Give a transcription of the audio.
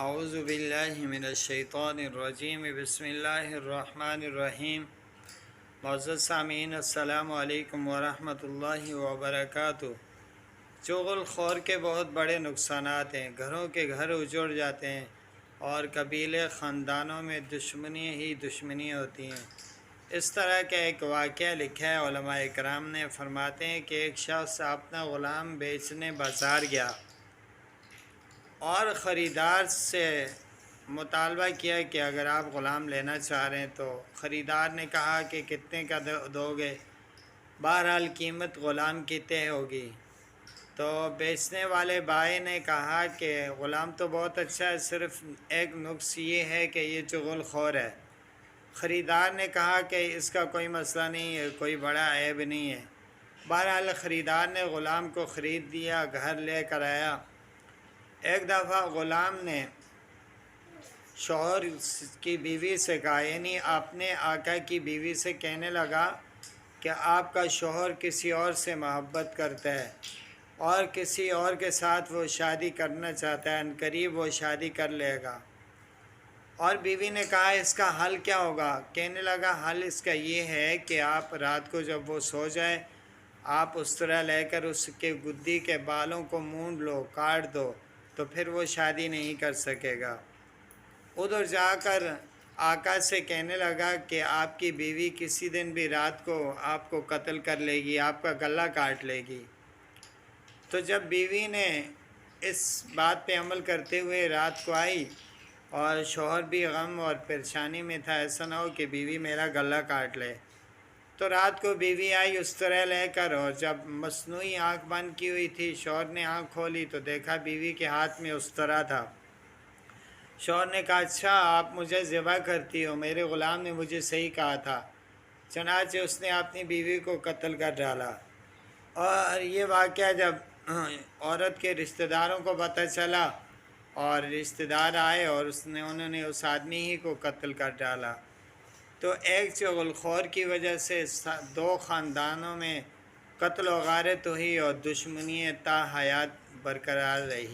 اعوذ باللہ من الشیطان الرجیم بسم اللہ الرحمن الرحیم۔ معزز سامعین، السلام علیکم ورحمۃ اللہ وبرکاتہ۔ چغل خور کے بہت بڑے نقصانات ہیں۔ گھروں کے گھر اجڑ جاتے ہیں اور قبیلے خاندانوں میں دشمنی ہی دشمنی ہوتی ہیں۔ اس طرح کا ایک واقعہ لکھا ہے علماء کرام نے۔ فرماتے ہیں کہ ایک شخص اپنا غلام بیچنے بازار گیا اور خریدار سے مطالبہ کیا کہ اگر آپ غلام لینا چاہ رہے ہیں تو خریدار نے کہا کہ کتنے کا دو گے؟ بہرحال قیمت غلام کی طے ہوگی۔ تو بیچنے والے بھائی نے کہا کہ غلام تو بہت اچھا ہے، صرف ایک نقص یہ ہے کہ یہ چغل خور ہے۔ خریدار نے کہا کہ اس کا کوئی مسئلہ نہیں ہے، کوئی بڑا عیب نہیں ہے۔ بہرحال خریدار نے غلام کو خرید دیا، گھر لے کر آیا۔ ایک دفعہ غلام نے شوہر کی بیوی سے کہا، یعنی اپنے آقا کی بیوی سے کہنے لگا کہ آپ کا شوہر کسی اور سے محبت کرتا ہے اور کسی اور کے ساتھ وہ شادی کرنا چاہتا ہے، عنقریب وہ شادی کر لے گا۔ اور بیوی نے کہا اس کا حل کیا ہوگا؟ کہنے لگا حل اس کا یہ ہے کہ آپ رات کو جب وہ سو جائے آپ استرا لے کر اس کے گدی کے بالوں کو مونڈ لو، کاٹ دو، تو پھر وہ شادی نہیں کر سکے گا۔ ادھر جا کر آقا سے کہنے لگا کہ آپ کی بیوی کسی دن بھی رات کو آپ کو قتل کر لے گی، آپ کا گلا کاٹ لے گی۔ تو جب بیوی نے اس بات پہ عمل کرتے ہوئے رات کو آئی اور شوہر بھی غم اور پریشانی میں تھا، ایسا نہ ہو کہ بیوی میرا گلا کاٹ لے، تو رات کو بیوی آئی اس طرح لے کر، اور جب مصنوعی آنکھ بند کی ہوئی تھی، شوہر نے آنکھ کھولی تو دیکھا بیوی کے ہاتھ میں اس طرح تھا۔ شوہر نے کہا اچھا آپ مجھے ذبح کرتی ہو، میرے غلام نے مجھے صحیح کہا تھا۔ چنانچہ اس نے اپنی بیوی کو قتل کر ڈالا۔ اور یہ واقعہ جب عورت کے رشتہ داروں کو پتہ چلا اور رشتہ دار آئے اور انہوں نے اس آدمی ہی کو قتل کر ڈالا۔ تو ایک چغل خور کی وجہ سے دو خاندانوں میں قتل و غارت ہوئی اور دشمنی تا حیات برقرار رہی۔